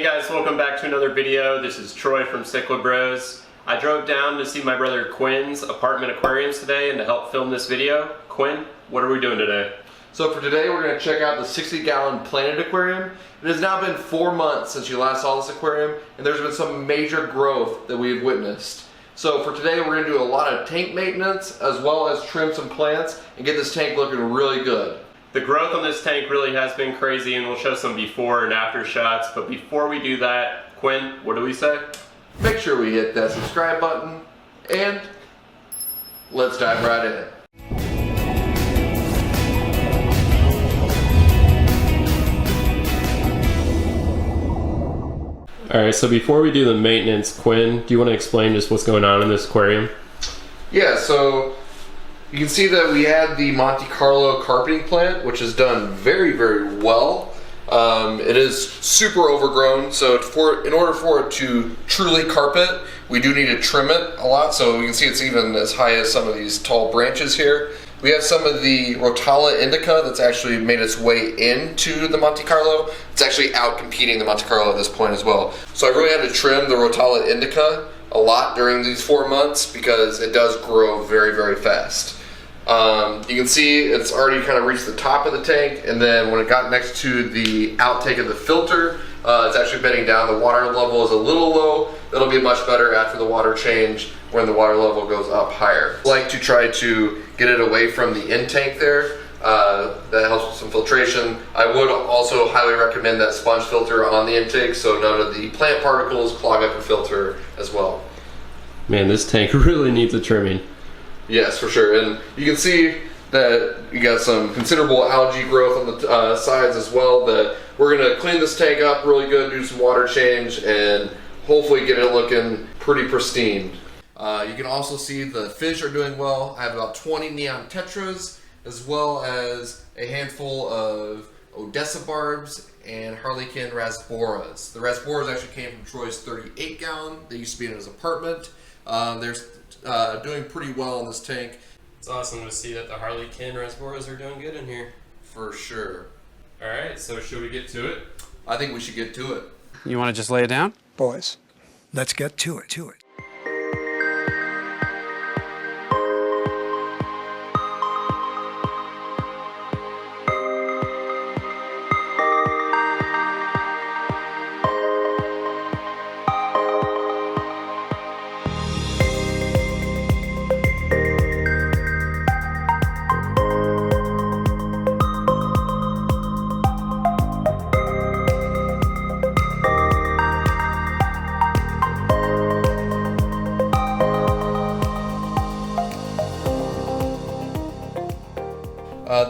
guys, welcome back to another video. This is Troy from Cichlid Bros. I drove down to see my brother Quinn's apartment aquariums today and to help film this video. Quinn, what are we doing today? So for today we're going to check out the 60-gallon Planet Aquarium. It has now been 4 months since you last saw this aquarium, and there's been some major growth that we've witnessed. So for today we're going to do a lot of tank maintenance as well as trim some plants and get this tank looking really good. The growth on this tank really has been crazy, and we'll show some before and after shots. But before we do that, Quinn, what do we say? Make sure we hit that subscribe button, and let's dive right in. Alright, so before we do the maintenance, Quinn, do you want to explain just what's going on in this aquarium? Yeah, so you can see that we had the Monte Carlo carpeting plant, which has done very, very well. It is super overgrown, so in order for it to truly carpet, we do need to trim it a lot. So you can see it's even as high as some of these tall branches here. We have some of the Rotala Indica that's actually made its way into the Monte Carlo. It's actually out competing the Monte Carlo at this point as well. So I really had to trim the Rotala Indica a lot during these 4 months because it does grow very, very fast. You can see it's already kind of reached the top of the tank, and then when it got next to the outtake of the filter, it's actually bedding down. The water level is a little low. It'll be much better after the water change when the water level goes up higher. I like to try to get it away from the in tank there. That helps with some filtration. I would also highly recommend that sponge filter on the intake so none of the plant particles clog up the filter as well. Man, this tank really needs a trimming. Yes, for sure. And you can see that you got some considerable algae growth on the sides as well. That we're going to clean this tank up really good, do some water change, and hopefully get it looking pretty pristine. You can also see the fish are doing well. I have about 20 neon tetras, as well as a handful of Odessa barbs and Harlequin rasboras. The rasboras actually came from Troy's 38-gallon. They used to be in his apartment. They're doing pretty well in this tank. It's awesome to see that the Harlequin rasboras are doing good in here. For sure. Alright, so should we get to it? I think we should get to it. You want to just lay it down? Boys, let's get to it.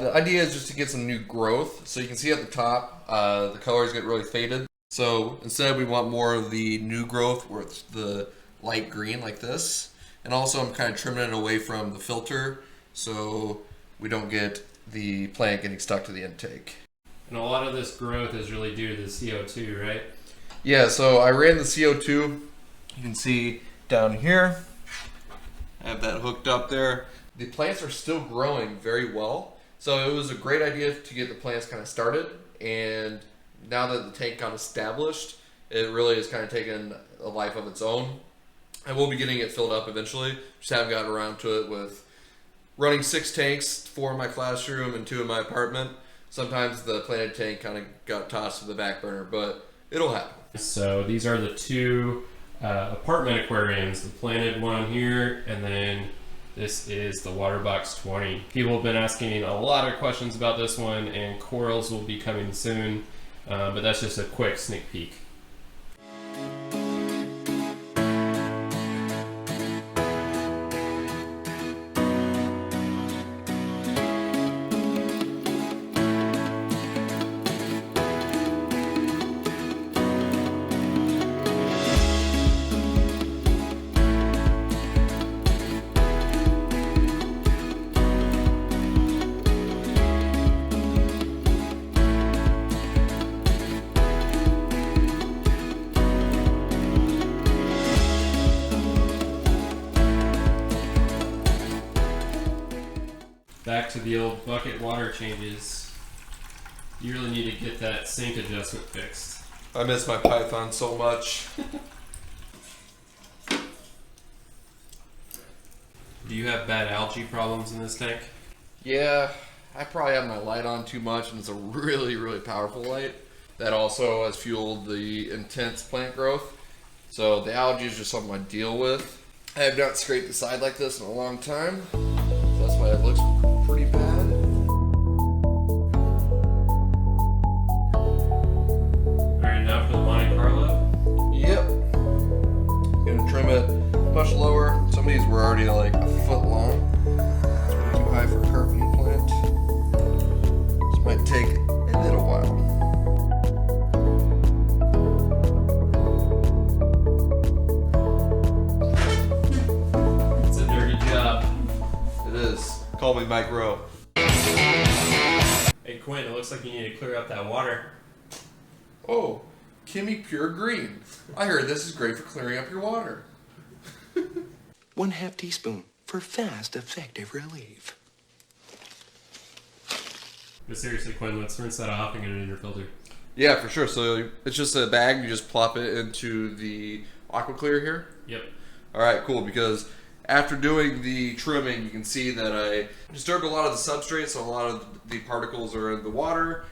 The idea is just to get some new growth. So you can see at the top, the colors get really faded. So instead we want more of the new growth where it's the light green like this. And also I'm kind of trimming it away from the filter so we don't get the plant getting stuck to the intake. And a lot of this growth is really due to the CO2, right? Yeah, so I ran the CO2. You can see down here, I have that hooked up there. The plants are still growing very well. So it was a great idea to get the plants kind of started, and now that the tank got established, it really has kind of taken a life of its own. I will be getting it filled up eventually, just haven't gotten around to it with running 6 tanks, 4 in my classroom and 2 in my apartment. Sometimes the planted tank kind of got tossed to the back burner, but it'll happen. So these are the 2 apartment aquariums, the planted one here, and then this is the Waterbox 20. People have been asking a lot of questions about this one, and corals will be coming soon, but that's just a quick sneak peek. Back to the old bucket water changes. You really need to get that sink adjustment fixed. I miss my python so much. Do you have bad algae problems in this tank? Yeah, I probably have my light on too much, and it's a really, really powerful light that also has fueled the intense plant growth. So the algae is just something I deal with. I have not scraped the side like this in a long time, so that's why it looks pretty bad. Alright, now for the Monte Carlo. Yep. Gonna trim it much lower. Some of these were already like a foot long. It's way too high for a carpeting plant. This might take a little while. It's a dirty job. It is. Call me Mike Rowe. Hey Quinn, it looks like you need to clear out that water. Oh, Kimmy Pure Green. I heard this is great for clearing up your water. 1/2 teaspoon for fast, effective relief. But seriously, Quinn, let's rinse that off and get it in your filter. Yeah, for sure. So it's just a bag. You just plop it into the aqua clear here. Yep. All right, cool. Because after doing the trimming, you can see that I disturbed a lot of the substrate, so a lot of the particles are in the water.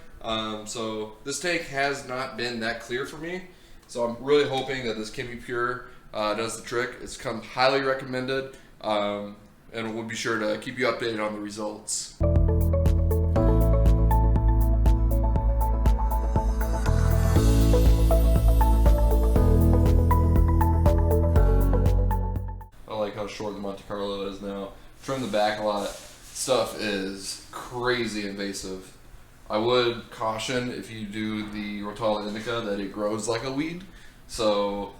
So this tank has not been that clear for me. So I'm really hoping that this Kimmy Pure does the trick. It's come highly recommended, and we'll be sure to keep you updated on the results. I like how short the Monte Carlo is now. Trim the back a lot. Stuff is crazy invasive. I would caution if you do the Rotala Indica that it grows like a weed. So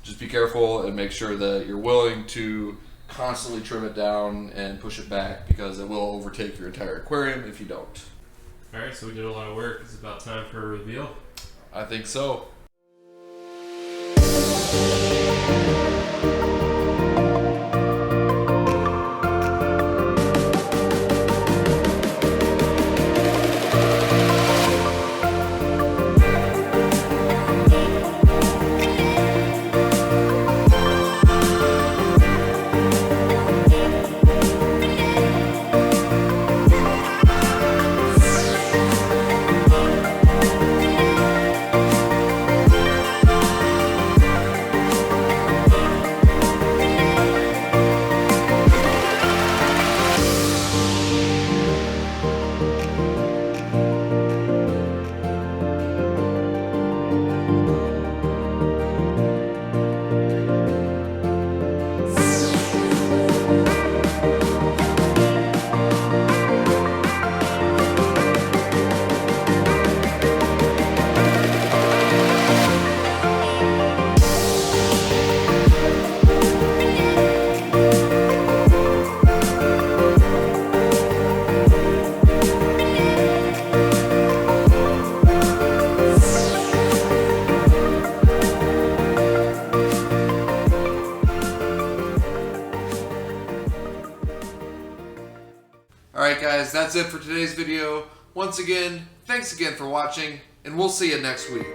just be careful and make sure that you're willing to constantly trim it down and push it back, because it will overtake your entire aquarium if you don't. Alright, so we did a lot of work. It's about time for a reveal. I think so. Alright guys, that's it for today's video. Once again, thanks again for watching, and we'll see you next week.